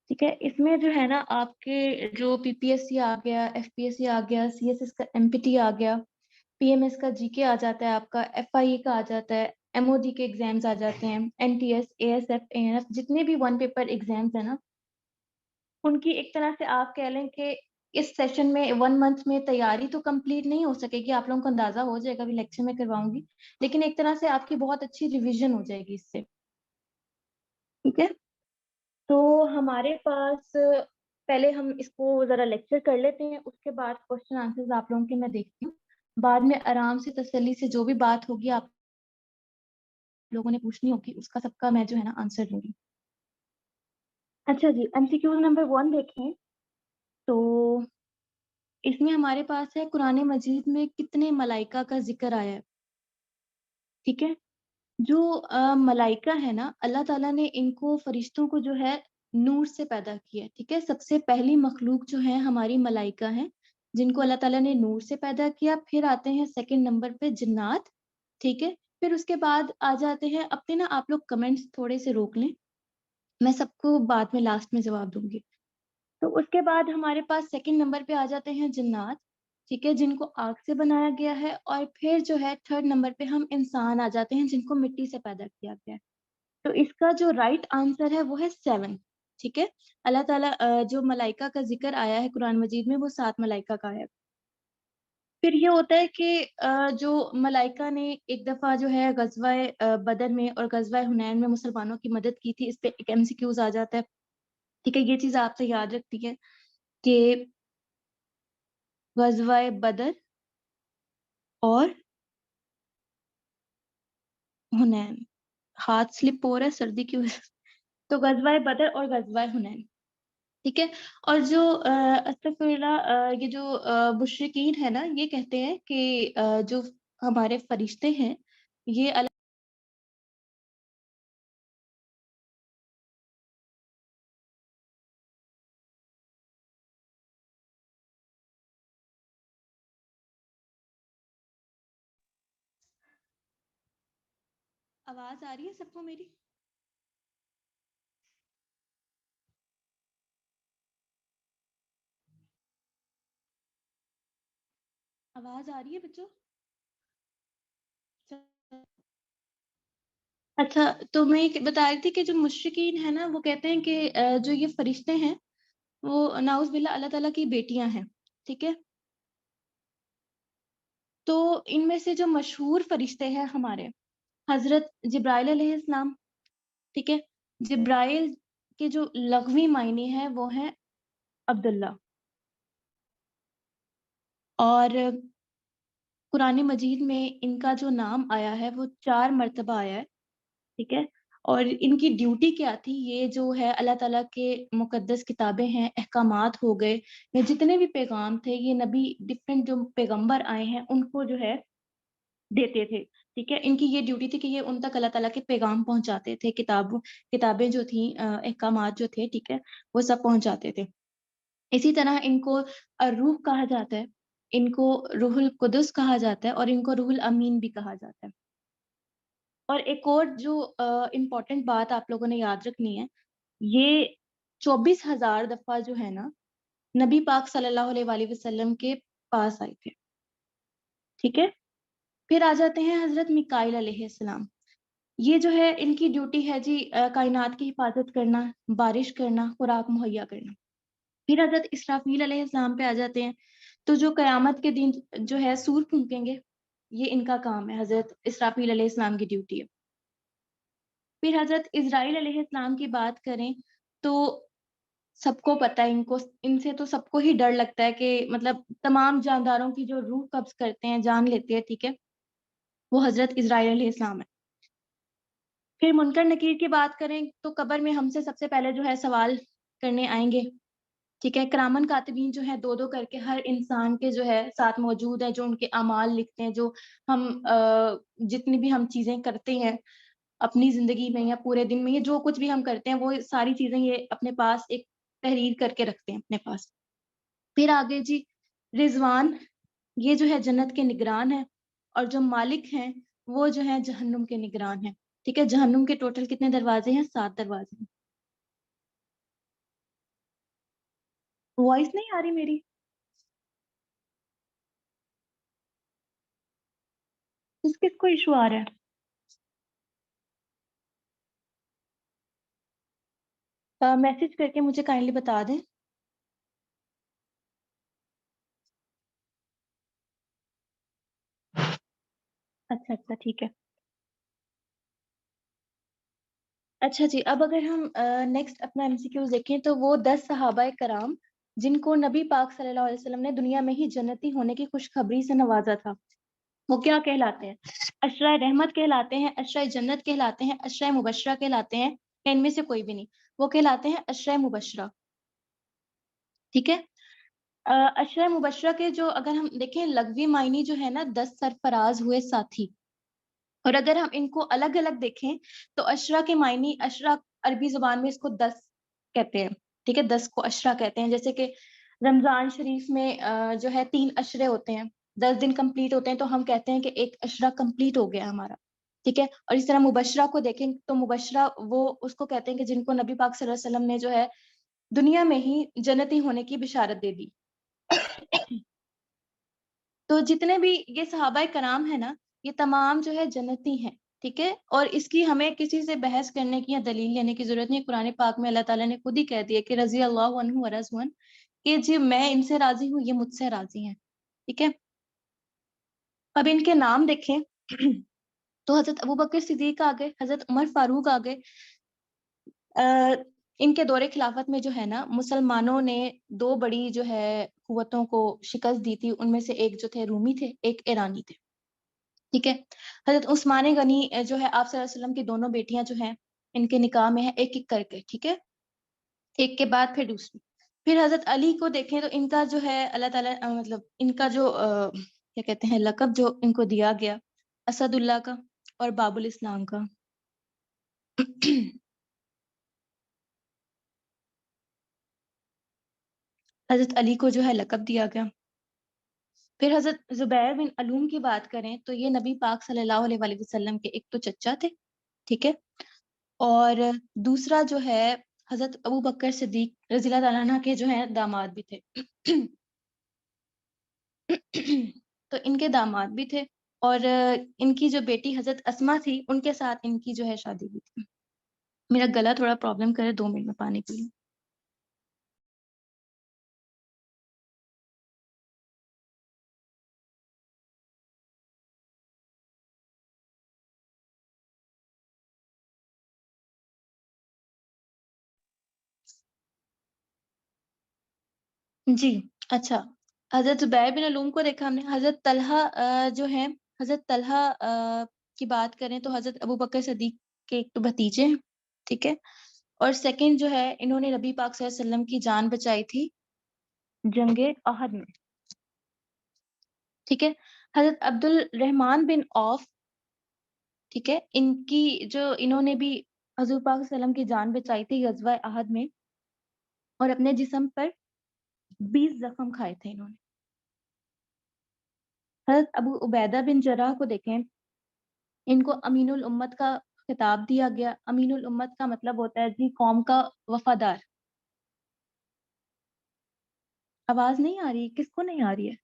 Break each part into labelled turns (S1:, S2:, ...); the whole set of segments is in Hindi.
S1: ठीक है। इसमें जो है ना आपके जो पीपीएससी आ गया, एफपीएससी आ गया, सीएसएस का एमपीटी आ गया, पीएमएस का जीके आ जाता है, आपका एफआईए का आ जाता है, एमओडी के एग्जाम्स आ जाते हैं, एनटीएस, एएसएफ, एएनएफ, जितने भी वन पेपर एग्जाम्स है ना, उनकी एक तरह से आप कह लें कि इस सेशन में 1 मंथ में तैयारी तो कंप्लीट नहीं हो सकेगी, आप लोगों को अंदाजा हो जाएगा, अभी लेक्चर में करवाऊंगी, लेकिन एक तरह से आपकी बहुत अच्छी रिवीजन हो जाएगी इससे। ठीक है, तो हमारे पास पहले हम इसको जरा लेक्चर कर लेते हैं, उसके बाद क्वेश्चन आंसर्स आप लोगों के मैं देखती हूँ, बाद में आराम से तसल्ली से जो भी बात होगी आप लोगों ने पूछनी होगी उसका सबका मैं जो है ना आंसर दूंगी। अच्छा जी, एमसीक्यू नंबर 1 देखें तो इसमें हमारे पास है कुरान मजीद में कितने मलाइका का जिक्र आया है। ठीक है, जो मलाइका है ना, अल्लाह ताला ने इनको फरिश्तों को जो है नूर से पैदा किया है। ठीक है, सबसे पहली मखलूक जो है हमारी मलाइका है, जिनको अल्लाह ताला ने नूर से पैदा किया। फिर आते हैं सेकंड नंबर पे जिन्नात। ठीक है, फिर उसके बाद आ जाते हैं अपने ना, आप लोग कमेंट्स थोड़े से रोक लें, मैं सबको बाद में लास्ट में जवाब दूंगी। तो उसके बाद हमारे पास सेकंड नंबर पे आ जाते हैं जिन्नात। ठीक है, जिनको आग से बनाया गया है। और फिर जो है थर्ड नंबर पे हम इंसान आ जाते हैं, जिनको मिट्टी से पैदा किया गया है। तो इसका जो राइट आंसर है वो है 7। ठीक है, अल्लाह ताला जो मलाइका का जिक्र आया है कुरान मजीद में वो 7 मलाइका का है। फिर ये होता है कि जो मलाइका ने एक दफा जो है गजवा बदर में और गजवा हुनैन में मुसलमानों की मदद की थी, इस पे एक एमसीक्यूज आ जाता है। ठीक है, ये चीज आपसे याद रखती है कि गजवा बदर और हुनैन, हाथ स्लिप हो रहा है सर्दी की वजह से। तो गजवा बदर और गजवा हुनैन। ठीक है, और जो अस्तगफिरुल्लाह, ये जो मुशरिकीन है ना, ये कहते हैं कि जो हमारे फरिश्ते हैं ये आवाज आ रही है सबको मेरी? आवाज आ रही है बच्चों? अच्छा, तो मैं ये बता रही थी कि जो मुशरिकीन है ना, वो कहते हैं कि जो ये फरिश्ते हैं वो नाउज बिल्ला अल्लाह ताला की बेटियां हैं। ठीक है, तो इनमें से जो मशहूर फरिश्ते हैं हमारे, हजरत जिब्राइल अलैहिस्सलाम। ठीक है, जिब्राइल के जो लग़वी मायने हैं वो है अब्दुल्ला। और कुरान मजीद में इनका जो नाम आया है वो 4 मर्तबा आया है। ठीक है, और इनकी ड्यूटी क्या थी, ये जो है अल्लाह ताला के मुकद्दस किताबें हैं, अहकामात हो गए, या जितने भी पैगाम थे, ये नबी डिफरेंट जो पैगंबर आए हैं उनको जो है देते थे। ठीक है, इनकी ये ड्यूटी थी कि ये उन तक अल्लाह ताला के पैगाम पहुंचाते थे, किताबें जो थी, अहकामात जो थे, ठीक है, वो सब पहुंचाते थे। इसी तरह इनको रूह कहा जाता है, इनको रूहुल कुदस कहा जाता है, और इनको रूहुल अमीन भी कहा जाता है। और एक और जो इम्पोर्टेंट बात आप लोगों ने याद रखनी है, ये 24,000 दफा जो है ना नबी पाक सल्लल्लाहु अलैहि वसल्लम के पास आए थे। ठीक है, फिर आ जाते हैं हजरत मिकाइल अलैहिस्सलाम। ये जो है इनकी ड्यूटी है जी, कायनात की हिफाजत करना, बारिश करना, खुराक मुहैया करना। फिर हजरत इसराफील अलैहिस्सलाम पे आ जाते हैं। तो जो कयामत के दिन जो है सूर फूंकेंगे, ये इनका काम है, हजरत इसराफील अलैहिस्सलाम की ड्यूटी है। फिर हजरत इजराइल अलैहिस्सलाम की बात करें तो सबको पता है, इनको इनसे तो सबको ही डर लगता है कि मतलब तमाम जानदारों की जो रूह कब्ज करते हैं, जान लेते हैं। ठीक है, वो हजरत इजराइल अलैहिस्सलाम है। फिर मुनकर नकीर की बात करें तो कब्र में हमसे सबसे पहले जो है सवाल करने आएंगे। ठीक है, करामन कातिबीन जो है दो दो करके हर इंसान के जो है साथ मौजूद है, जो उनके अमाल लिखते हैं, जो हम जितनी भी हम चीजें करते हैं अपनी जिंदगी में या पूरे दिन में, ये जो कुछ भी हम करते हैं वो सारी चीजें ये अपने पास एक तहरीर करके रखते हैं अपने पास। फिर आगे जी, रिजवान, ये जो है जन्नत के निगरान है, और जो मालिक हैं वो जो है जहन्नुम के निगरान है। ठीक है, जहन्नुम के टोटल कितने दरवाजे हैं? 7 दरवाजे हैं। वॉइस नहीं आ रही मेरी? किसको इशू आ रहा है? मैसेज करके मुझे काइंडली बता दें। अच्छा अच्छा, ठीक है। अच्छा जी, अब अगर हम नेक्स्ट अपना एमसीक्यूज देखें तो वो 10 सहाबाए कराम जिनको नबी पाक सल्लल्लाहु अलैहि वसल्लम ने दुनिया में ही जन्नती होने की खुशखबरी से नवाजा था, वो क्या कहलाते हैं? अशराए रहमत कहलाते हैं, अशराए जन्नत कहलाते हैं, अशराए मुबशरा कहलाते हैं, या इनमें से कोई भी नहीं? वो कहलाते हैं अशराए मुबशरा। ठीक है। अशराए मुबशरा के जो अगर हम देखें लग़वी मायने जो है ना, 10 सरफराज हुए साथी। और अगर हम इनको अलग अलग देखें तो अशरा के मायने, अशरा अरबी जुबान में इसको 10 कहते हैं। ठीक है, 10 को अशरा कहते हैं। जैसे कि रमजान शरीफ में जो है 3 अशरे होते हैं, 10 दिन कंप्लीट होते हैं, तो हम कहते हैं कि एक अशरा कंप्लीट हो गया हमारा। ठीक है। और इस तरह मुबशरा को देखें तो मुबशरा वो उसको कहते हैं कि जिनको नबी पाक सल्लल्लाहु अलैहि वसल्लम ने जो है दुनिया में ही जन्नती होने की बिशारत दे दी। तो जितने भी ये सहाबाए कराम है ना, ये तमाम जो है जन्नती हैं। ठीक है। और इसकी हमें किसी से बहस करने की या दलील लेने की जरूरत नहीं। कुरान पाक में अल्लाह ताला ने खुद ही कह दिया कि रजी अल्लाह अन्हु व रज़वन, कि जी मैं इनसे राजी हूँ, ये मुझसे राजी हैं। ठीक है। अब इनके नाम देखें तो हजरत अबू बकर सिद्दीक आ गए, हजरत उमर फारूक आ गए। अ, इनके दौरे खिलाफत में जो है ना, मुसलमानों ने दो बड़ी जो है कुव्वतों को शिकस्त दी थी। उनमें से एक जो थे रूमी थे, एक ईरानी थे। ठीक है। हजरत उस्मान गनी जो है आप सल्लल्लाहु अलैहि वसल्लम की दोनों बेटियां जो हैं, इनके निकाह में है एक एक करके। ठीक है। एक के बाद फिर दूसरी। फिर हजरत अली को देखें तो इनका जो है अल्लाह ताला मतलब इनका जो क्या कहते हैं लकब जो इनको दिया गया, असदुल्ला का और बाबुल इस्लाम का। हजरत अली को जो है लकब दिया गया। फिर हजरत जुबैर बिन अलूम की बात करें तो ये नबी पाक सल्लल्लाहु अलैहि वसल्लम के एक तो चचा थे। ठीक है। और दूसरा जो है हजरत अबू बकर सिद्दीक रज़ी अल्लाह तआला अन्हु के जो है दामाद भी थे। तो इनके दामाद भी थे। और इनकी जो बेटी हजरत अस्मा थी उनके साथ इनकी जो है शादी हुई थी। मेरा गला थोड़ा प्रॉब्लम करे, 2 मिनट में पानी पी लूं। जी। अच्छा, हजरत जुबैर बिन अलूम को देखा हमने। हजरत तलहा जो है, हजरत तलहा की बात करें तो हजरत अबू बकर सिद्दीक के एक तो भतीजे हैं। ठीक है। और सेकंड जो है इन्होंने नबी पाक सल्लल्लाहु अलैहि वसल्लम की जान बचाई थी जंगे अहद में। ठीक है। हजरत अब्दुल रहमान बिन औफ। ठीक है। इनकी जो इन्होंने भी हजूर पाक सल्लल्लाहु अलैहि वसल्लम की जान बचाई थी गजवा अहद में। और अपने जिस्म पर 20 जख्म खाए थे इन्होंने। हजरत अबू उबैदा बिन जराह को देखें, इनको अमीनुल उम्मत का खिताब दिया गया। अमीनुल उम्मत का मतलब होता है जी कौम का वफादार। आवाज नहीं आ रही? किसको नहीं आ रही है?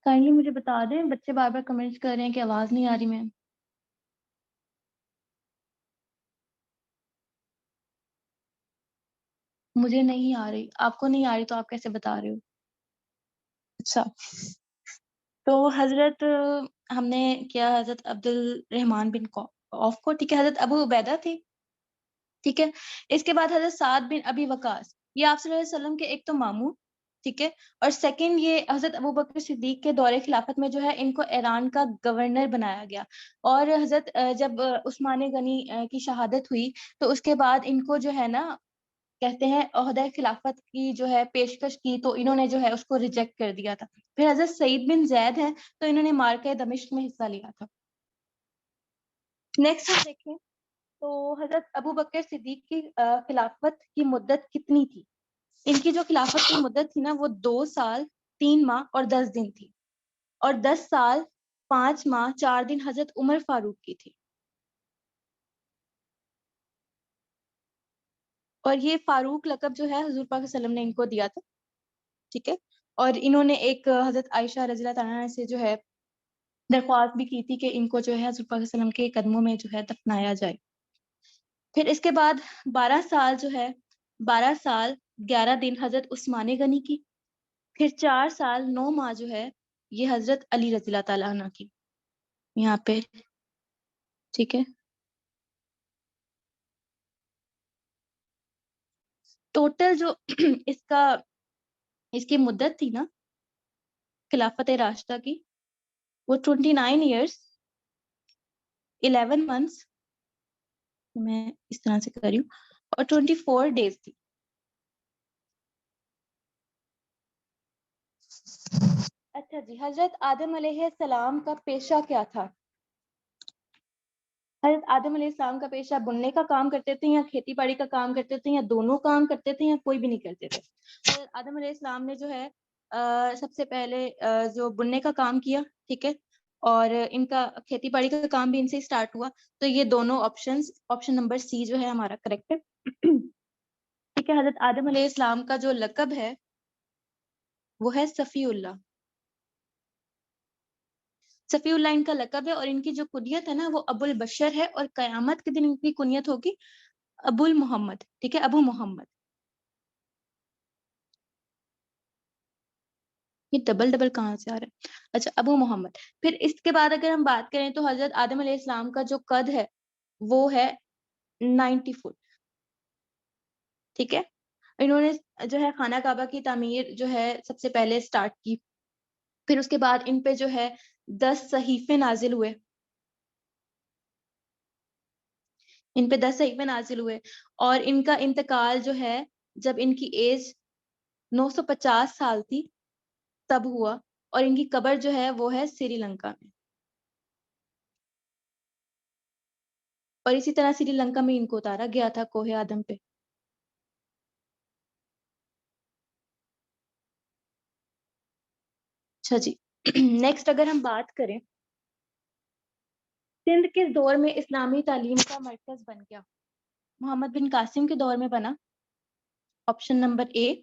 S1: काइंडली मुझे बता दें, बच्चे बार बार कमेंट्स कर रहे हैं कि आवाज नहीं आ रही। मैम, मुझे नहीं आ रही। आपको नहीं आ रही तो आप कैसे बता रहे हो? अच्छा। तो हजरत हमने किया हजरत अब्दुल रहमान बिन औफ को। ठीक है। हजरत अबू उबैदा थे। ठीक है। इसके बाद हजरत साद बिन अबी वकास, ये आप सल्लल्लाहु अलैहि वसल्लम के एक तो मामू। ठीक है। और सेकंड ये हजरत अबू बकर सिद्दीक के दौरे खिलाफत में जो है इनको ईरान का गवर्नर बनाया गया। और हजरत जब उस्मान गनी की शहादत हुई तो उसके बाद इनको जो है ना, कहते हैं ओहदा खिलाफत की जो है पेशकश की, तो इन्होंने जो है उसको रिजेक्ट कर दिया था। फिर हजरत सईद बिन जैद हैं, तो इन्होंने मार्के दमिश्क में हिस्सा लिया था। नेक्स्ट हम देखें तो हजरत अबू बकर सिद्दीक की खिलाफत की मुद्दत कितनी थी? इनकी जो खिलाफत की मुद्दत थी ना, वो 2 साल 3 माह और 10 दिन थी। और 10 साल 5 माह 4 दिन हजरत उमर फारूक की थी। और ये फारूक लक़ब जो है हुजूर पाक सल्लल्लाहु अलैहि वसल्लम ने इनको दिया था, ठीक है। और इन्होंने एक हज़रत आयशा रज़ियल्लाहु तआला से जो है दरख्वास्त भी की थी कि इनको जो है हुजूर पाक सल्लल्लाहु अलैहि वसल्लम के कदमों में जो है दफनाया जाए। फिर इसके बाद 12 साल जो है 12 साल 11 दिन हज़रत उस्मान गनी की, फिर 4 साल 9 माह जो है ये हज़रत अली रज़ियल्लाहु तआला अन्हु की, यहाँ पे, ठीक है। टोटल जो इसका इसकी मुद्दत थी ना खिलाफत राशिदा की, वो 29 ईयर्स 11 मंथ्स, मैं इस तरह से कर रही हूँ, और 24 डेज थी। अच्छा जी, हजरत आदम अलैहिस्सलाम का पेशा क्या था? हजरत आदम अलैहिस्सलाम का पेशा बुनने का काम करते थे या खेती बाड़ी का काम करते थे या दोनों काम करते थे या कोई भी नहीं करते थे। हजरत आदम अलैहिस्सलाम ने जो है सबसे पहले जो बुनने का काम किया, ठीक है, और इनका खेती बाड़ी का काम भी इनसे ही स्टार्ट हुआ। तो ये दोनों ऑप्शंस, ऑप्शन नंबर सी जो है हमारा करेक्ट है। ठीक है, हजरत आदम अलैहिस्सलाम का जो लक़ब है वो है सफ़ीउल्लाह। सफ़ीउल्लाह इनका लक़ब है और इनकी जो कुनियत है ना वो अबुल बशर है, और क़यामत के दिन इनकी कुनियत होगी अबुल मोहम्मद, ठीक है, अबू मोहम्मद। ये डबल डबल कहाँ से आ रहा है? अच्छा, अबू मोहम्मद। फिर इसके बाद अगर हम बात करें तो हजरत आदम अलैहिस्सलाम का जो कद है वो है 90 फुट, ठीक है। इन्होंने जो है खाना काबा की तामीर जो है सबसे पहले स्टार्ट की। फिर उसके बाद इन पे जो है 10 सहीफे नाजिल हुए, इन पे 10 सहीफे नाजिल हुए, और इनका इंतकाल जो है जब इनकी एज 950 साल थी तब हुआ, और इनकी कब्र जो है वो है श्रीलंका में, और इसी तरह श्रीलंका में इनको उतारा गया था कोहे आदम पे। अच्छा जी। नेक्स्ट अगर हम बात करें, सिंध किस दौर में इस्लामी तालीम का मरकज बन गया? मोहम्मद बिन कासिम के दौर में बना, ऑप्शन नंबर ए।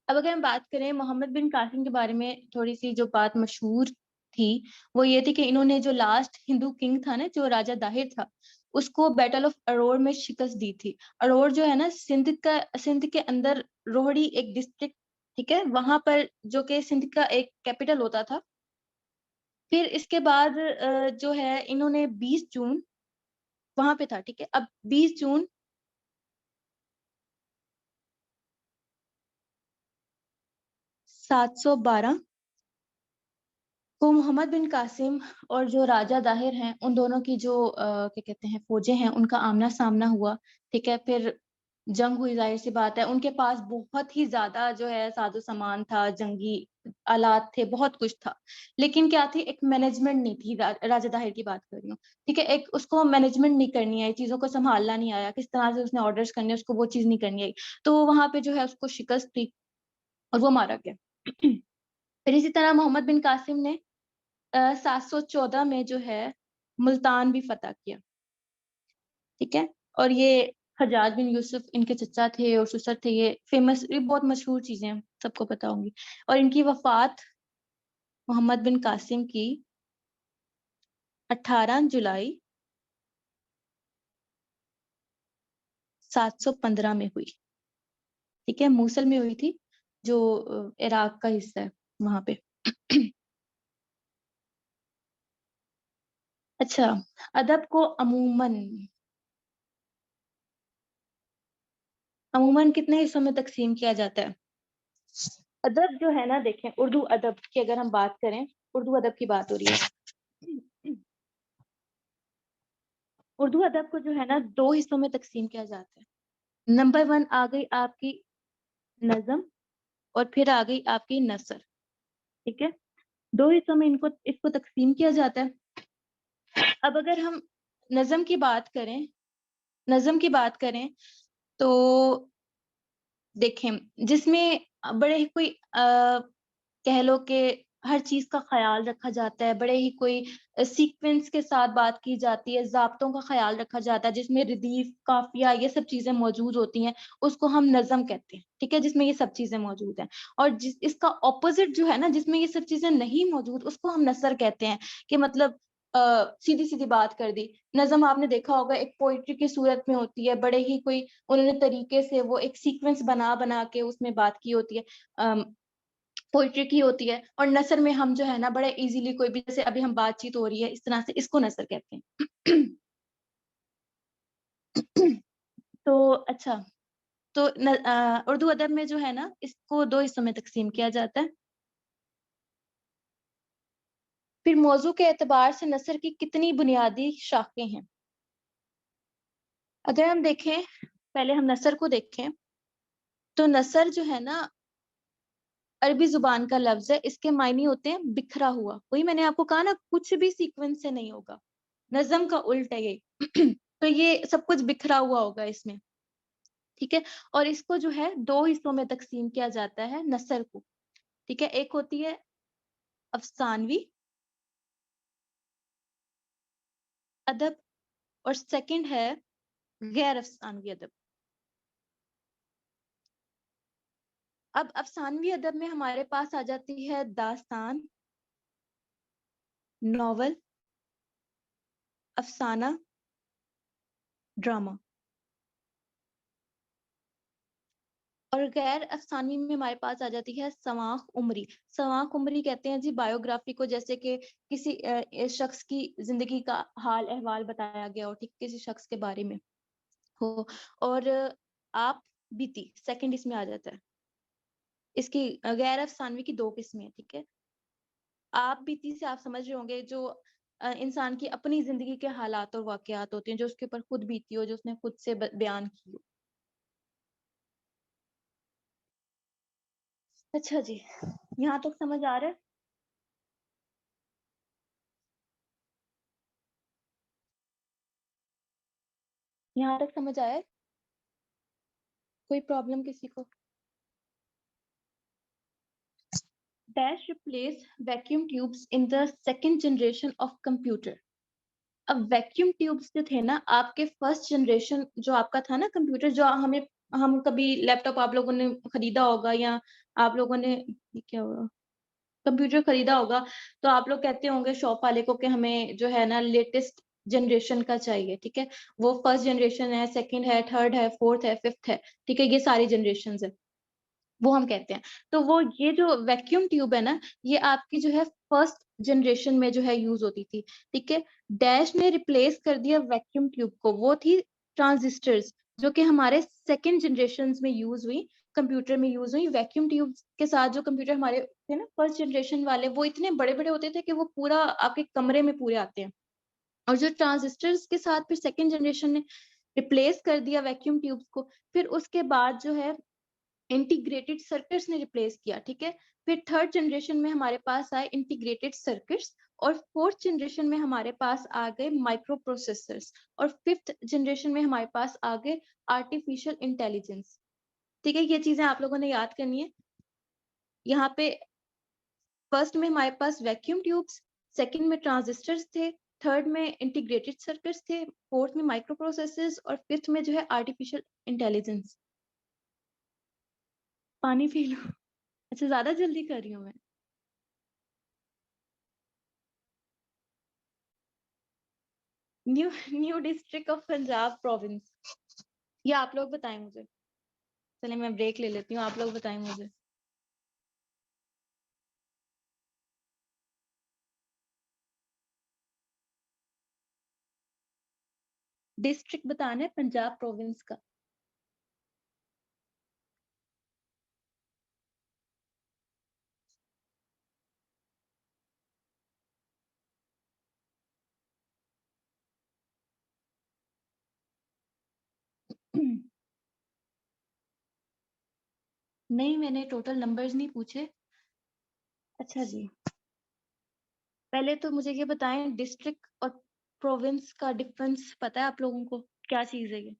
S1: अब अगर हम बात करें मोहम्मद बिन कासिम के बारे में, थोड़ी सी जो बात मशहूर थी वो ये थी कि इन्होंने जो लास्ट हिंदू किंग था ना, जो राजा दाहिर था, उसको बैटल ऑफ अरोड़ में शिकस्त दी थी। अरोड़ जो है ना सिंध के अंदर रोहड़ी एक डिस्ट्रिक्ट, ठीक है, वहां पर, जो कि सिंध का एक कैपिटल होता था। फिर इसके बाद जो है इन्होंने 20 जून वहां पे था, ठीक है। अब 20 जून 712 को मोहम्मद बिन कासिम और जो राजा दाहिर हैं उन दोनों की जो क्या कहते हैं फौजें हैं, उनका आमना सामना हुआ, ठीक है। फिर जंग हुई, जाहिर सी बात है, उनके पास बहुत ही ज्यादा जो है साजो सामान था, जंगी आलात थे, बहुत कुछ था। लेकिन क्या थी, एक मैनेजमेंट नहीं थी। राजा दाहिर की बात कर रही हूँ, ठीक है। एक उसको मैनेजमेंट नहीं करनी आई, चीजों को संभालना नहीं आया, किस तरह से उसने ऑर्डर्स करने, उसको वो चीज नहीं करनी आई। तो वहां पे जो है उसको शिकस्त थी और वो मारा गया। फिर इसी तरह मोहम्मद बिन कासिम ने 714 में जो है मुल्तान भी फतह किया, ठीक है। और ये हजाज बिन यूसुफ इनके चचा थे और ससुर थे। ये फेमस, ये बहुत मशहूर चीजें हैं, सबको पता होंगी। और इनकी वफात मोहम्मद बिन कासिम की 18 जुलाई 715 में हुई, ठीक है। मूसल में हुई थी, जो इराक का हिस्सा है, वहां पे। अच्छा, अदब को अमूमन अमूमन कितने हिस्सों में तकसीम किया जाता है? अदब जो है ना, देखें, उर्दू अदब की अगर हम बात करें, उर्दू अदब की बात हो रही है। उर्दू अदब को जो है ना दो हिस्सों में तकसीम किया जाता है। नंबर वन आ गई आपकी नज्म, और फिर आ गई आपकी नसर, ठीक है। दो हिस्सों में इनको इसको तकसीम किया जाता है। अब अगर हम नज्म की बात करें, नज्म की बात करें तो देखें, जिसमें बड़े कोई कह लो कि हर चीज का ख्याल रखा जाता है, बड़े ही कोई सीक्वेंस के साथ बात की जाती है, ज़ाब्तों का ख्याल रखा जाता है, जिसमें रदीफ, काफिया ये सब चीजें मौजूद होती हैं, उसको हम नज़म कहते हैं, ठीक है, जिसमें ये सब चीजें मौजूद हैं। और जिस इसका ऑपोजिट जो है ना, जिसमें ये सब चीजें नहीं मौजूद, उसको हम नसर कहते हैं। कि मतलब सीधी सीधी बात कर दी। नज़म आपने देखा होगा एक पोइट्री की सूरत में होती है, बड़े ही कोई उन्होंने तरीके से वो एक सीक्वेंस बना बना के उसमें बात की होती है, पोइट्री की होती है। और नसर में हम जो है ना बड़े इजीली कोई भी, जैसे अभी हम बातचीत हो रही है इस तरह से, इसको नसर कहते हैं। तो अच्छा, तो उर्दू अदब में जो है ना, इसको दो हिस्सों में तकसीम किया जाता है। फिर मौजू के एतबार से नसर की कितनी बुनियादी शाखें हैं? अगर हम देखें, पहले हम नसर को देखें, तो नसर जो है ना अरबी जुबान का लफ्ज है, इसके मायने होते हैं बिखरा हुआ। वही मैंने आपको कहा ना, कुछ भी सीक्वेंस से नहीं होगा, नज़म का उल्ट है ये। तो ये सब कुछ बिखरा हुआ होगा इसमें, ठीक है। और इसको जो है दो हिस्सों में तकसीम किया जाता है नसर को, ठीक है। एक होती है अफसानवी अदब, और सेकंड है गैर अफसानवी अदब। अब अफसानवी अदब में हमारे पास आ जाती है दास्तान, नॉवल, अफसाना, ड्रामा। और गैर अफसानी में हमारे पास आ जाती है सवाख उमरी। सवाख उमरी कहते हैं जी बायोग्राफी को, जैसे कि किसी शख्स की जिंदगी का हाल अहवाल बताया गया हो, ठीक, किसी शख्स के बारे में हो। और आप बीती सेकंड इसमें आ जाता है। इसकी गैर अफसानवी की दो किस्में हैं, ठीक है। आप बीती से आप समझ रहे होंगे जो इंसान की अपनी जिंदगी के हालात और वाकयात होते हैं, जो उसके ऊपर खुद बीती हो, जो उसने खुद से बयान की हो। अच्छा जी, यहाँ तक समझ आ रहा है? यहाँ तक समझ आया है? कोई प्रॉब्लम किसी को? Dash replace vacuum tubes in the second generation of computer. अब वैक्यूम ट्यूब्स जो थे ना, आपके फर्स्ट जनरेशन जो आपका था ना कंप्यूटर, जो हमें, हम कभी लैपटॉप आप लोगों ने खरीदा होगा, या आप लोगों ने, ये क्या हुआ, कंप्यूटर खरीदा होगा, तो आप लोग कहते होंगे शॉप वाले को कि हमें जो है ना लेटेस्ट जनरेशन का चाहिए, ठीक है। वो फर्स्ट जनरेशन है, सेकंड है, थर्ड है, फोर्थ है, फिफ्थ है, ठीक है, ये सारी जनरेशन है, वो हम कहते हैं। तो वो ये जो वैक्यूम ट्यूब है ना, ये आपकी जो है फर्स्ट जनरेशन में जो है यूज होती थी, ठीक है। डैश ने रिप्लेस कर दिया वैक्यूम ट्यूब को, वो थी ट्रांजिस्टर्स, जो कि हमारे सेकंड जनरेशन में यूज हुई, कंप्यूटर में यूज हुई। वैक्यूम ट्यूब के साथ जो कंप्यूटर हमारे थे ना फर्स्ट जनरेशन वाले, वो इतने बड़े बड़े होते थे कि वो पूरा आपके कमरे में पूरे आते हैं। और जो ट्रांजिस्टर्स के साथ फिर सेकंड जनरेशन ने रिप्लेस कर दिया वैक्यूम ट्यूब्स को, फिर उसके बाद जो है इंटीग्रेटेड सर्किट्स ने रिप्लेस किया, ठीक है। फिर थर्ड जनरेशन में हमारे पास आए इंटीग्रेटेड सर्किट्स, और फोर्थ जनरेशन में हमारे पास आ गए माइक्रो प्रोसेसर्स, और फिफ्थ जनरेशन में हमारे पास आ गए आर्टिफिशियल इंटेलिजेंस, ठीक है। ये चीजें आप लोगों ने याद करनी है। यहाँ पे फर्स्ट में हमारे पास वैक्यूम ट्यूब्स, सेकंड में ट्रांजिस्टर्स थे, थर्ड में इंटीग्रेटेड सर्किट्स थे, फोर्थ में माइक्रो प्रोसेसर्स, और फिफ्थ में जो है आर्टिफिशियल इंटेलिजेंस। पानी पी लो। अच्छा, ज्यादा जल्दी कर रही हूँ मैं? New new district of Punjab province, ये आप लोग बताएं मुझे। चले मैं ब्रेक ले लेती हूँ, आप लोग बताएं मुझे। डिस्ट्रिक्ट बताना है पंजाब प्रोविंस का। नहीं, मैंने टोटल नंबर्स नहीं पूछे। अच्छा जी, पहले तो मुझे ये बताएं, डिस्ट्रिक्ट और प्रोविंस का डिफरेंस पता है आप लोगों को, क्या चीज है ये?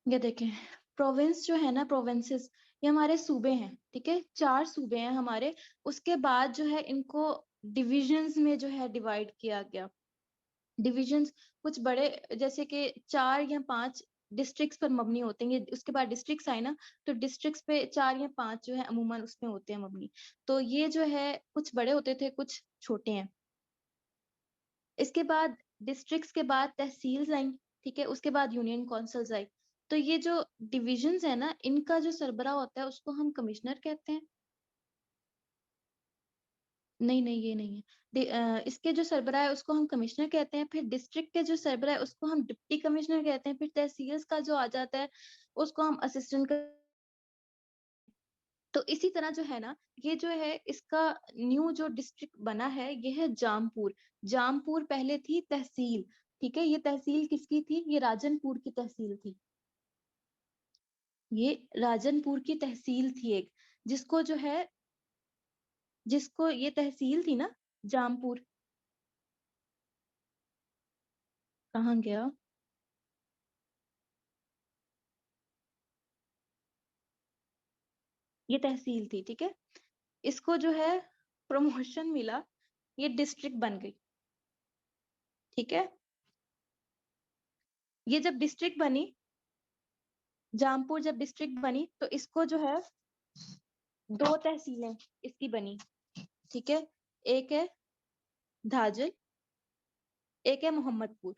S1: ये देखें, प्रोविंस जो है ना, प्रोविंसेस, ये हमारे सूबे हैं, ठीक है, 4 सूबे हैं हमारे। उसके बाद जो है इनको डिविजन्स में जो है डिवाइड किया गया। डिविजन्स कुछ बड़े, जैसे कि 4 या 5 डिस्ट्रिक्ट्स पर मबनी होते हैं। उसके बाद डिस्ट्रिक्ट्स आए ना, तो डिस्ट्रिक्ट्स पे 4 या 5 जो है अमूमन उसमें होते हैं मबनी। तो ये जो है कुछ बड़े होते थे, कुछ छोटे हैं। इसके बाद डिस्ट्रिक्ट्स के बाद तहसील्स आई, ठीक है, उसके बाद यूनियन काउंसिल्स आई। तो ये जो डिविजन्स है ना, इनका जो सरबराह होता है उसको हम कमिश्नर कहते हैं। नहीं नहीं, ये नहीं है। इसके जो सरबराह है उसको हम कमिश्नर कहते हैं। फिर डिस्ट्रिक्ट के जो सरबराह है उसको हम डिप्टी कमिश्नर कहते हैं। फिर तहसील्स का जो आ जाता है उसको हम असिस्टेंट। तो इसी तरह जो है ना, ये जो है इसका न्यू जो डिस्ट्रिक्ट बना है ये है जामपुर। जामपुर पहले थी तहसील, ठीक है। ये तहसील किसकी थी? ये राजनपुर की तहसील थी। ये राजनपुर की तहसील थी एक, जिसको जो है, जिसको ये तहसील थी ना, जामपुर। कहाँ गया? ये तहसील थी, ठीक है। इसको जो है प्रमोशन मिला, ये डिस्ट्रिक्ट बन गई, ठीक है। ये जब डिस्ट्रिक्ट बनी, जामपुर जब डिस्ट्रिक्ट बनी, तो इसको जो है 2 तहसीलें इसकी बनी, ठीक है। एक है धाजल, एक है मोहम्मदपुर,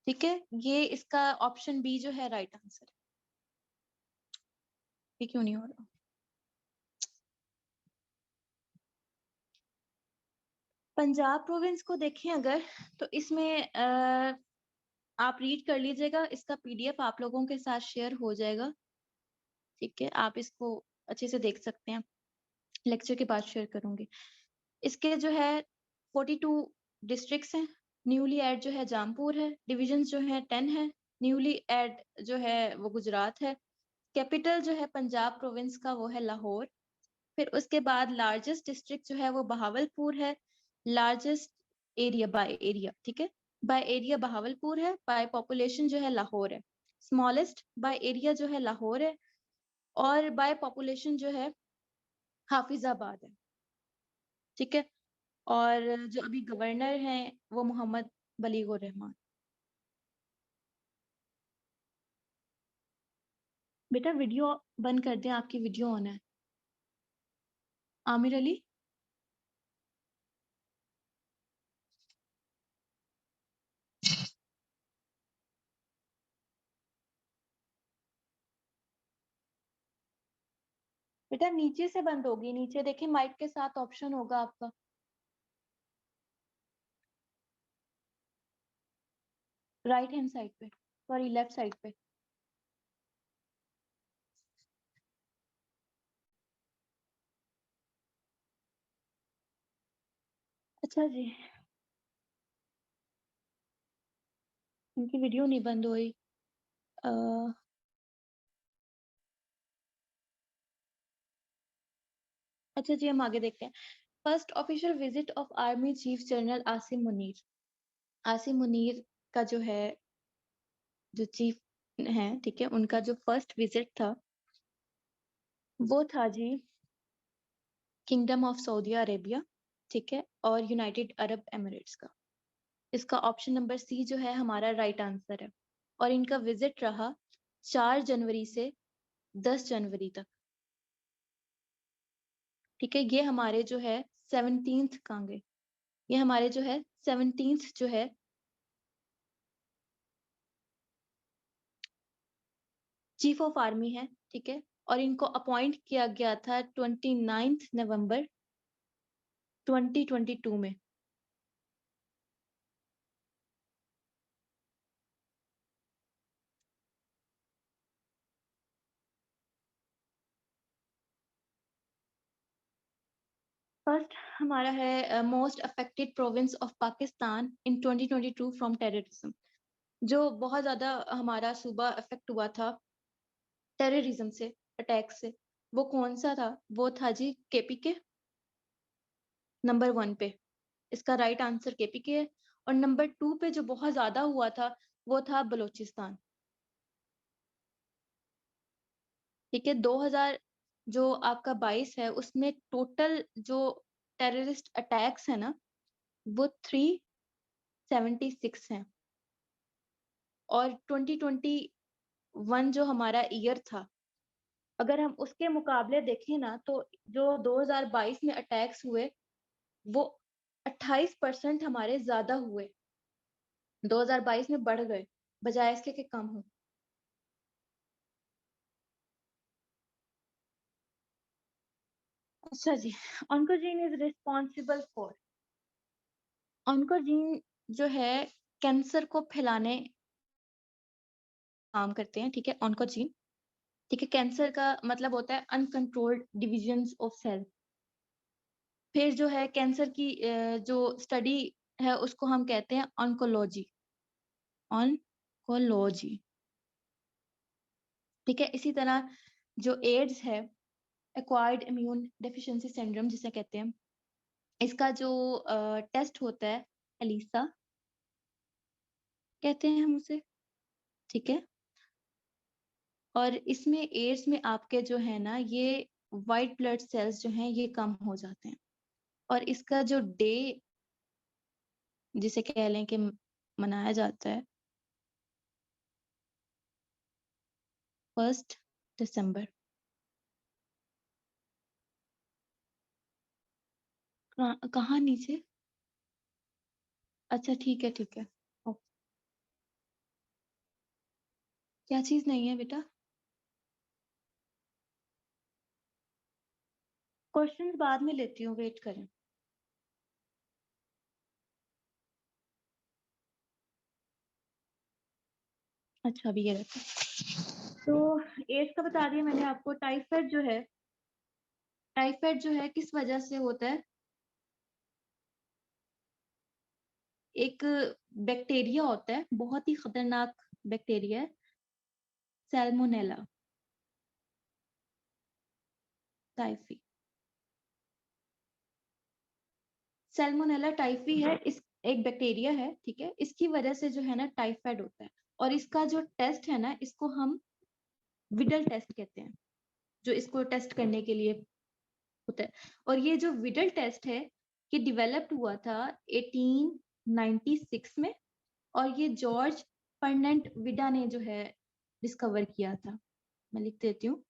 S1: ठीक है। ये इसका ऑप्शन बी जो है राइट आंसर है। ये क्यों नहीं हो रहा? पंजाब प्रोविंस को देखें अगर, तो इसमें आप रीड कर लीजिएगा, इसका पीडीएफ आप लोगों के साथ शेयर हो जाएगा, ठीक है। आप इसको अच्छे से देख सकते हैं, लेक्चर के बाद शेयर करूंगी। इसके जो है 42 डिस्ट्रिक्ट्स हैं। न्यूली एड जो है जामपुर है। डिविजन जो है 10 है। न्यूली एड जो है वो गुजरात है। कैपिटल जो है पंजाब प्रोविंस का वो है लाहौर। फिर उसके बाद लार्जेस्ट डिस्ट्रिक्ट जो है वो बहावलपुर है। लार्जेस्ट एरिया बाय एरिया, ठीक है, बाय एरिया बहावलपुर है। बाय पॉपुलेशन जो है लाहौर है। स्मॉलेस्ट बाय एरिया जो है लाहौर है। और बाय पॉपुलेशन जो है हाफिजाबाद है, ठीक है। और जो अभी गवर्नर हैं वो मोहम्मद बलीगुर रहमान। बेटा वीडियो बंद कर दें, आपकी वीडियो ऑन है। आमिर अली, बेटा नीचे से बंद होगी, नीचे देखिए माइक के साथ ऑप्शन होगा आपका। राइट हैंड साइड पे, सॉरी लेफ्ट साइड पे। अच्छा जी, इनकी वीडियो नहीं बंद हुई। अ, अच्छा जी, हम आगे देखते हैं। First official visit of army chief general Asim Munir. Asim Munir का जो है, जो चीफ है, ठीक है, उनका जो फर्स्ट विजिट था वो था जी किंगडम ऑफ सऊदी अरेबिया, ठीक है, और यूनाइटेड अरब एमिरेट्स का। इसका ऑप्शन नंबर सी जो है हमारा राइट आंसर है। और इनका विजिट रहा 4 जनवरी से 10 जनवरी तक, ठीक है। ये हमारे जो है 17th कहाँ गए, ये हमारे जो है 17th जो है चीफ ऑफ आर्मी है, ठीक है। और इनको अपॉइंट किया गया था 29 नवंबर 2022 में। फर्स्ट हमारा है most affected province of Pakistan in 2022 from terrorism. जो बहुत ज्यादा हमारा सूबा अफेक्ट हुआ था टेररिज्म से, अटैक से, वो कौन सा था? वो था जी केपीके, नंबर 1 पे। इसका राइट आंसर केपीके है। और नंबर 2 पे जो बहुत ज्यादा हुआ था वो था बलूचिस्तान। ठीक है। 2000 जो आपका 22 है उसमें टोटल जो टेररिस्ट अटैक्स है ना वो 376 हैं। और 2021 जो हमारा ईयर था, अगर हम उसके मुकाबले देखें ना तो जो 2022 में अटैक्स हुए वो 28% हमारे ज्यादा हुए, 2022 में बढ़ गए बजाय इसके कि कम हो। अच्छा जी, oncogene is responsible for, oncogene जो है कैंसर को फैलाने काम करते हैं, ठीक है, ऑन्कोजीन। ठीक है, कैंसर का मतलब होता है अनकंट्रोल्ड डिविजन्स ऑफ सेल। फिर जो है कैंसर की जो स्टडी है उसको हम कहते हैं ऑन्कोलॉजी, ऑन्कोलॉजी। ठीक है, इसी तरह जो एड्स है, एक्वायर्ड इम्यून डेफिशिएंसी सिंड्रोम जिसे कहते हैं, इसका जो टेस्ट होता है एलिसा कहते हैं हम उसे। ठीक है, और इसमें एड्स में आपके जो है ना ये वाइट ब्लड सेल्स जो हैं ये कम हो जाते हैं। और इसका जो डे जिसे कह लें कि मनाया जाता है 1 दिसंबर। कहाँ नीचे? अच्छा ठीक है ठीक है। क्या चीज नहीं है बेटा? क्वेश्चंस बाद में लेती हूँ, वेट करें। अच्छा अभी ये रहता है। तो एड्स का बता दिया मैंने आपको। टाइफाइड जो है, टाइफाइड जो है किस वजह से होता है? एक बैक्टीरिया होता है, बहुत ही खतरनाक बैक्टीरिया है, सैल्मोनेला टाइफी। सैल्मोनेला टाइफी है, इस एक बैक्टीरिया है, ठीक है, इसकी वजह से जो है ना टाइफाइड होता है। और इसका जो टेस्ट है ना इसको हम विडल टेस्ट कहते हैं, जो इसको टेस्ट करने के लिए होता है। और ये जो विडल टेस्ट है ये डेवलप्ड हुआ था 1896 में, और ये जॉर्ज फर्नेंट विडा ने जो है डिस्कवर किया था। मैं लिख देती हूँ।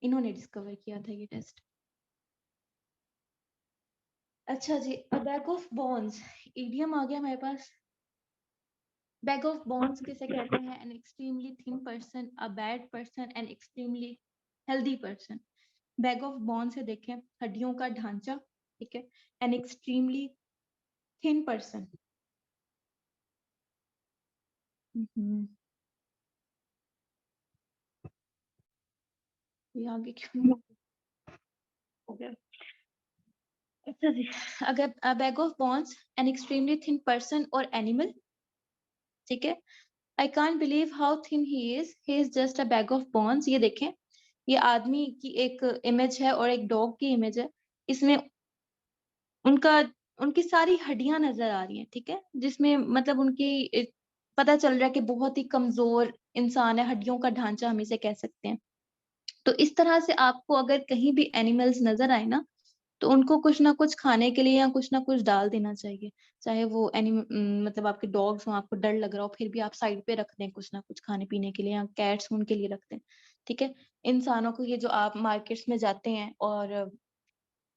S1: इन्होंने डिस्कवर किया था ये टेस्ट। अच्छा जी, a bag of bones, idiom आ गया हमारे पास। बैग ऑफ बोन्स किसे कहते हैं? An extremely thin person, a bad person, an extremely healthy person. Bag of bones है, देखें, हड्डियों का ढांचा, ठीक है, एन एक्सट्रीमली थिन पर्सन। ये आगे क्यों हो गया? अच्छा जी, अगर a bag of bones, an extremely thin person or animal, ठीक है, I can't believe how thin he is just a bag of bones। ये देखें, ये आदमी की एक इमेज है और एक डॉग की इमेज है। इसमें उनका उनकी सारी हड्डियां नजर आ रही हैं, ठीक है, जिसमें मतलब उनकी पता चल रहा है कि बहुत ही कमजोर इंसान है, हड्डियों का ढांचा हम इसे कह सकते हैं। तो इस तरह से आपको अगर कहीं भी एनिमल्स नजर आए ना तो उनको कुछ ना कुछ खाने के लिए या कुछ ना कुछ डाल देना चाहिए। चाहे वो मतलब आपके डॉग्स हो, आपको डर लग रहा हो, फिर भी आप साइड पे रख दें कुछ ना कुछ खाने पीने के लिए, या कैट्स उनके लिए रख दें। ठीक है, इंसानों को ये जो आप मार्केट्स में जाते हैं और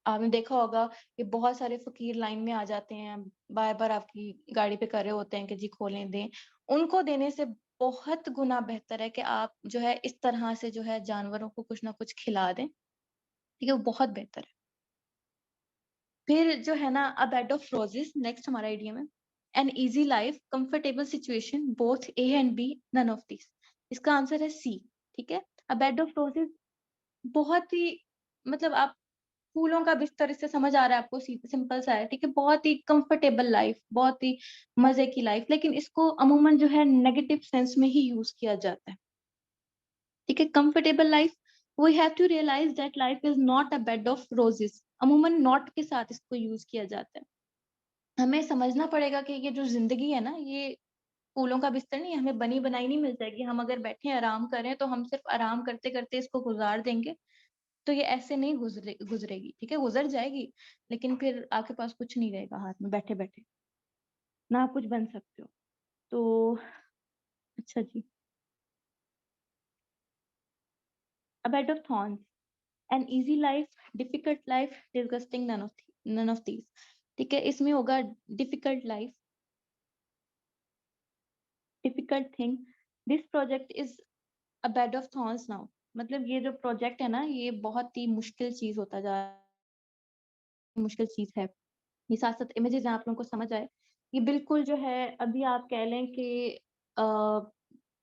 S1: आपने देखा होगा कि बहुत सारे फकीर लाइन में आ जाते हैं, बार बार आपकी गाड़ी पे कर रहे होते हैं कि जी खोलें दें, उनको देने से बहुत गुना बेहतर है कि आप जो है इस तरह से जो है जानवरों को कुछ ना कुछ खिला दें। ठीक है, वो बहुत बेहतर है। फिर जो है ना a bed of roses, next हमारा आइडिया में, an easy life, comfortable situation, both A and B, none of this. इसका आंसर है सी। ठीक है, अ बेड ऑफ रोजेस बहुत ही मतलब आप फूलों का बिस्तर, इससे समझ आ रहा है आपको, सिंपल सा है, ठीक है, बहुत ही कंफर्टेबल लाइफ, बहुत ही मजे की लाइफ, लेकिन इसको अमूमन जो है नेगेटिव सेंस में ही यूज किया जाता है। ठीक है, comfortable life, we have to realise that life is not a bed of roses, अमूमन नॉट के साथ इसको यूज किया जाता है। हमें समझना पड़ेगा कि ये जो ज़िंदगी है ना, ये फूलों का बिस्तर नहीं है, हमें बनी-बनाई नहीं मिल जाएगी। हम अगर बैठे हैं, आराम कर रहे हैं, तो हम सिर्फ़ आराम करते-करते इसको गुज़ार देंगे, तो ये ऐसे नहीं गुज़रेगी, ठीक है? गुज़र जाएगी, लेकिन फिर आपके पास कुछ नहीं रहेगा हाथ में बैठे-बैठे, ना आप कुछ बन सकते हो। तो अच्छा जी, a bed of thorns, an easy life, difficult life, disgusting none of these. ठीक है? इसमें होगा difficult life, difficult thing, this project is a bed of thorns now. मतलब ये जो प्रोजेक्ट है ना, ये बहुत ही मुश्किल चीज़ होता जा मुश्किल चीज़ है। ये साथ-साथ इमेजेज़ आप लोगों को समझ आए। ये बिल्कुल जो है अभी आप कह लें कि अ,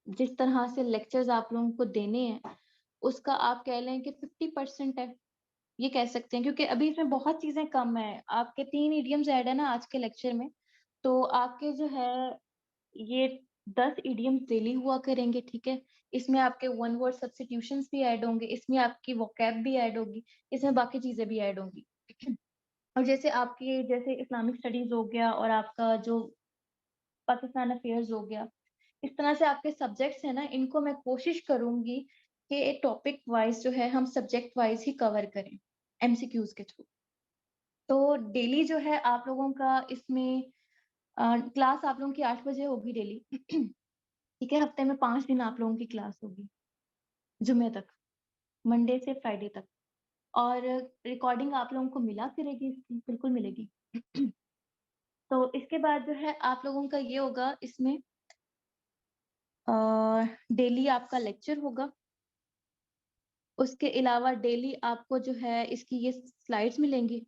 S1: जिस तरह से लेक्चर्स आप लोगों को देने हैं, उसका आप कह लें कि 50% है। ये कह सकते हैं क्योंकि अभी इसमें बहुत चीज़ें कम हैं। आपके 3 इडियम्स ऐड है ना आज के लेक्चर में, तो आपके जो है ये 10 इडियम्स डेली हुआ करेंगे, ठीक है? इसमें आपके वन वर्ड सब्स्टिट्यूशंस भी ऐड होंगे, इसमें आपकी वोकैब भी ऐड होगी, इसमें बाकी चीज़ें भी ऐड होंगी। और जैसे आपकी जैसे इस्लामिक स्टडीज़ हो गया और आपका जो पाकिस्तान अफेयर्स हो गया, इस तरह से आपके सब्जेक्ट्स हैं ना, इनको मैं कोशिश करूँगी कि टॉपिक वाइज़ जो है हम सब्जेक्ट वाइज़ ही कवर करें, एमसीक्यूज़ के थ्रू। तो डेली जो है आप लोगों का इसमें क्लास आप लोगों की 8 बजे होगी डेली। ठीक है? हफ्ते में 5 दिन आप लोगों की क्लास होगी, जुम्मे तक, मंडे से फ्राइडे तक। और रिकॉर्डिंग आप लोगों को मिला करेगी इसकी, बिल्कुल मिलेगी। तो इसके बाद जो है आप लोगों का ये होगा इसमें अ, डेली आपका लेक्चर होगा। उसके अलावा डेली आपको जो है इसकी ये स्लाइड्स मिलेंगी,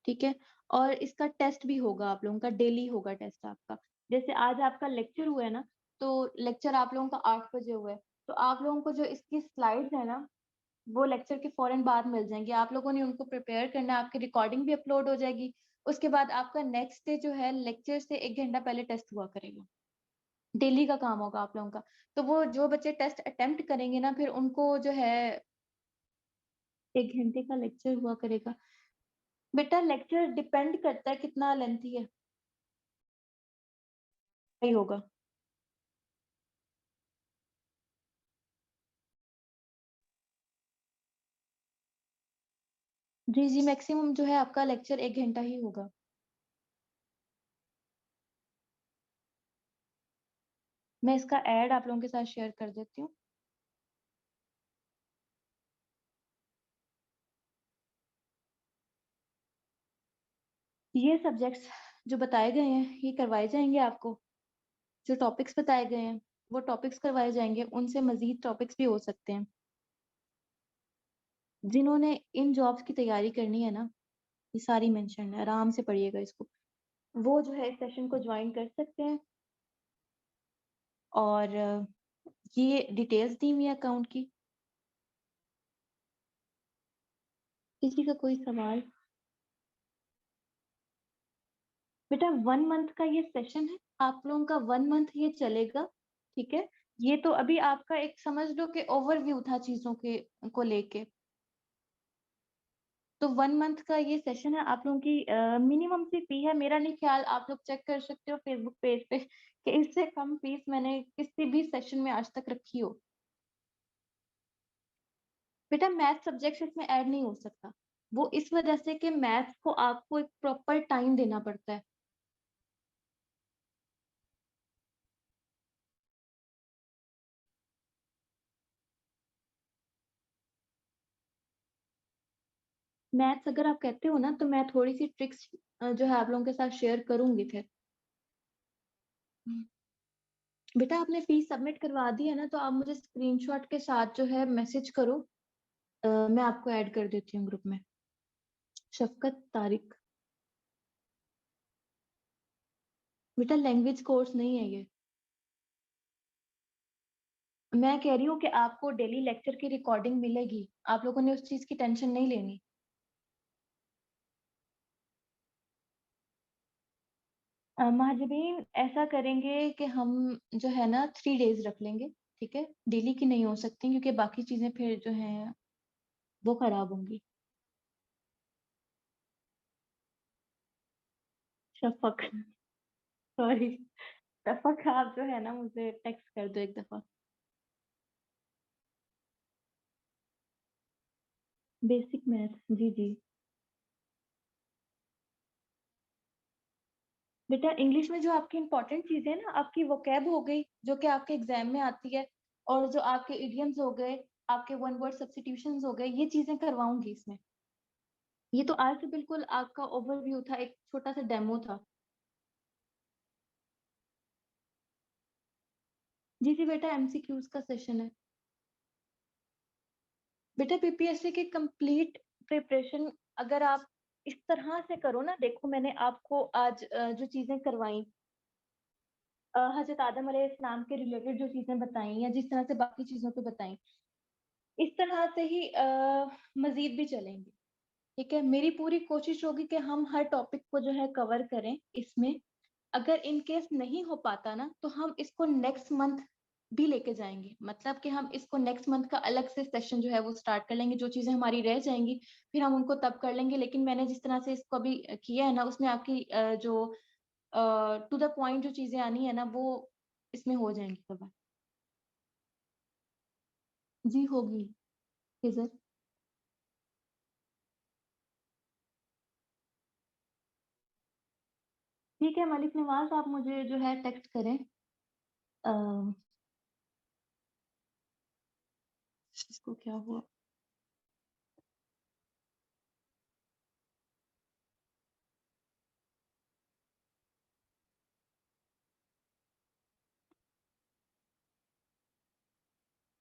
S1: ठीक है? और इसका टेस्ट भी होगा आप लोगों का, डेली होगा टेस्ट आपका। जैसे आज आपका लेक्चर हुआ है ना, तो लेक्चर आप लोगों का 8 बजे हुआ है, तो आप लोगों को जो इसकी स्लाइड्स है ना, वो लेक्चर के फ़ौरन बाद मिल जाएँगी। आप लोगों ने उनको प्रिपेयर करना है, आपकी रिकॉर्डिंग भी अपलोड हो जाएगी। उसके बाद आपका नेक्स्ट डे जो है लेक्चर से 1 घंटा पहले टेस्ट हुआ करेगा। डेली का काम होगा आप लोगों का। तो वो जो बच्चे टेस्ट अटेम्प्ट करेंगे ना फिर उनको जो है 1 घंटे का लेक्चर हुआ करेगा। बेटा लेक्चर डिपेंड करता है कितना लेंथी है, सही होगा। जी, जी, मैक्सिमम जो है आपका लेक्चर 1 घंटा ही होगा। मैं इसका ऐड आप लोगों के साथ शेयर कर देती हूँ। ये सब्जेक्ट्स जो बताए गए हैं, ये करवाए जाएँगे आपको। जो टॉपिक्स बताए गए हैं, वो टॉपिक्स करवाए जाएँगे, उनसे मज़ीद टॉपिक्स भी हो सकते हैं। जिन्होंने इन जॉब्स की तैयारी करनी है ना, ये सारी मेंशन है, आराम से पढ़िएगा इसको। वो जो है इस सेशन को जॉइन कर सकते हैं और ये डिटेल्स दी हुई है अकाउंट की। किसी का कोई सवाल? बेटा 1 मंथ का ये सेशन है, आप लोगों का 1 मंथ ये चलेगा, ठीक है? ये तो अभी आपका एक समझ लो कि ओवरव्यू था चीज़ों के को लेके। तो 1 मंथ का ये सेशन है, आप लोगों की मिनिमम सी फी है, मेरा नहीं ख्याल आप लोग चेक कर सकते हो फेसबुक पेज पे कि इससे कम फीस मैंने किसी भी सेशन में आज तक रखी हो। बेटा मैथ सब्जेक्ट इसमें ऐड नहीं हो सकता। वो इस वजह से कि मैथ्स को आपको एक प्रॉपर टाइम देना पड़ता है। मैथ्स अगर आप कहते हो ना तो मैं थोड़ी-सी ट्रिक्स जो है आप लोगों के साथ शेयर करूँगी फिर। बेटा आपने फीस सबमिट करवा दी है ना तो आप मुझे स्क्रीनशॉट के साथ जो है मैसेज करो। मैं आपको ऐड कर देती हूँ ग्रुप में। शफ़क़त तारिक। बेटा लैंग्वेज कोर्स नहीं है ये। मैं कह रही हूँ कि आपको डेली लेक्चर की रिकॉर्डिंग मिलेगी। आप लोगों ने उस चीज़ की टेंशन नहीं लेनी। महाजबीन ऐसा करेंगे कि हम जो है ना 3 डेज़ रख लेंगे, ठीक है? डेली की नहीं हो सकती क्योंकि बाकी चीज़ें फिर जो हैं वो खराब होंगी। शफ़क़, सॉरी। शफ़क़ आप जो है ना मुझे टेक्स्ट कर दो एक दफ़ा। बेसिक मैथ, जी, जी। बेटा इंग्लिश में जो आपकी इम्पोर्टेंट चीज़ें हैं ना, आपकी वोकैब हो गई, जो कि आपके एग्ज़ाम में आती है, और जो आपके इडियम्स हो गए, आपके वन वर्ड सब्स्टिट्यूशंस हो गए, ये चीज़ें करवाऊँगी इसमें। ये तो आज से बिल्कुल आपका ओवरव्यू था, एक छोटा-सा डेमो था। जी, जी बेटा एमसीक्यूज़ का सेशन है। बेटा पीपीएससी की कंप्लीट प्रिपरेशन अगर आप इस तरह से करो ना, देखो मैंने आपको आज जो चीज़ें करवाई, हज़रत आदम अलैहिस्सलाम के रिलेटेड जो चीज़ें बताई या जिस तरह से बाकी चीज़ों पे बताई, इस तरह से ही मज़ीद भी चलेंगे, ठीक है? मेरी पूरी कोशिश होगी कि हम हर टॉपिक को जो है कवर करें इसमें। अगर इन केस नहीं हो पाता ना, तो हम इसको नेक्स्ट मंथ भी लेके जाएँगे। मतलब कि हम इसको नेक्स्ट मंथ का अलग से सेशन जो है वो स्टार्ट कर लेंगे, जो चीज़ें हमारी रह जाएँगी, फिर हम उनको तब कर लेंगे। लेकिन मैंने जिस तरह से इसको अभी किया है ना, उसमें आपकी जो टू द पॉइंट जो चीज़ें आनी है ना, वो इसमें हो जाएँगी कवर। जी, होगी, खिज़र। ठीक है, मलिक नवाज़ आप मुझे जो है टेक्स्ट करें। अ, इसको क्या हुआ?